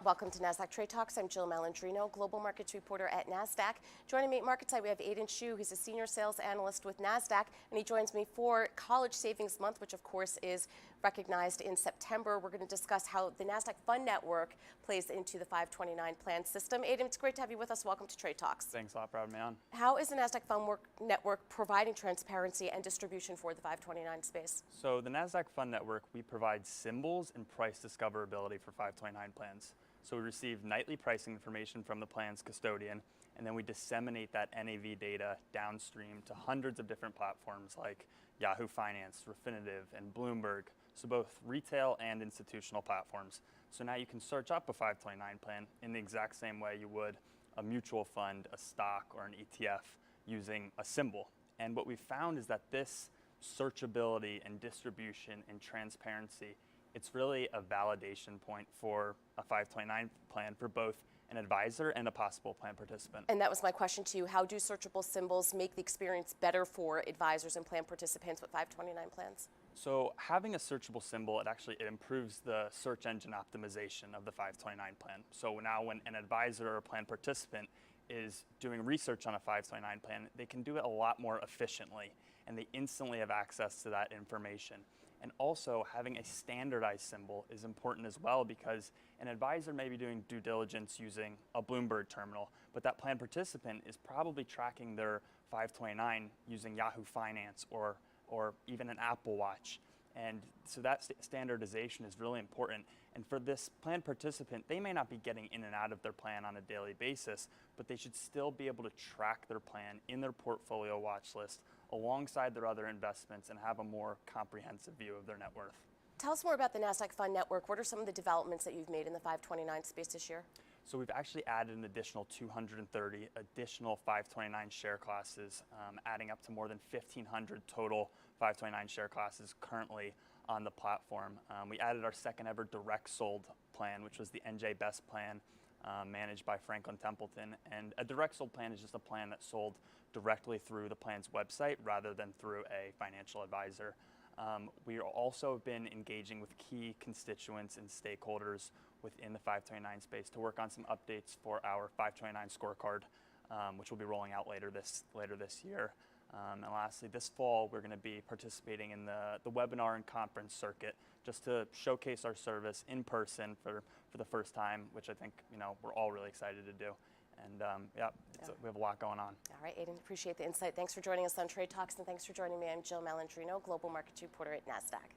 Welcome to Nasdaq Trade Talks. I'm Jill Malandrino, Global Markets Reporter at Nasdaq. Joining me at MarketSite, we have Aiden Shue. He's a Senior Sales Analyst with Nasdaq, and he joins me for College Savings Month, which of course is recognized in September. We're going to discuss how the Nasdaq Fund Network plays into the 529 plan system. Aiden, it's great to have you with us. Welcome to Trade Talks. Thanks a lot for having me on. How is the Nasdaq Fund Network providing transparency and distribution for the 529 space? So the Nasdaq Fund Network, we provide symbols and price discoverability for 529 plans. So we receive nightly pricing information from the plan's custodian, and then we disseminate that NAV data downstream to hundreds of different platforms like Yahoo Finance, Refinitiv, and Bloomberg, so both retail and institutional platforms. So now you can search up a 529 plan in the exact same way you would a mutual fund, a stock, or an ETF using a symbol. And what we've found is that this searchability and distribution and transparency, it's really a validation point for a 529 plan for both an advisor and a possible plan participant. And that was my question to you. How do searchable symbols make the experience better for advisors and plan participants with 529 plans? So having a searchable symbol, it improves the search engine optimization of the 529 plan. So now when an advisor or a plan participant is doing research on a 529 plan, they can do it a lot more efficiently, and they instantly have access to that information. And also having a standardized symbol is important as well, because an advisor may be doing due diligence using a Bloomberg terminal, but that plan participant is probably tracking their 529 using Yahoo Finance or even an Apple Watch. And so that standardization is really important. And for this plan participant, they may not be getting in and out of their plan on a daily basis, but they should still be able to track their plan in their portfolio watch list alongside their other investments and have a more comprehensive view of their net worth. Tell us more about the Nasdaq Fund Network. What are some of the developments that you've made in the 529 space this year? So we've actually added an additional 230 additional 529 share classes, adding up to more than 1,500 total 529 share classes currently on the platform. We added our second ever direct sold plan, which was the NJ Best plan managed by Franklin Templeton. And a direct sold plan is just a plan that's sold directly through the plan's website rather than through a financial advisor. We also have been engaging with key constituents and stakeholders within the 529 space to work on some updates for our 529 scorecard, which will be rolling out later this year. And lastly, this fall, we're going to be participating in the webinar and conference circuit just to showcase our service in person for the first time, which I think we're all really excited to do. And we have a lot going on. All right, Aiden, appreciate the insight. Thanks for joining us on Trade Talks, and thanks for joining me. I'm Jill Malandrino, Global Markets Reporter at Nasdaq.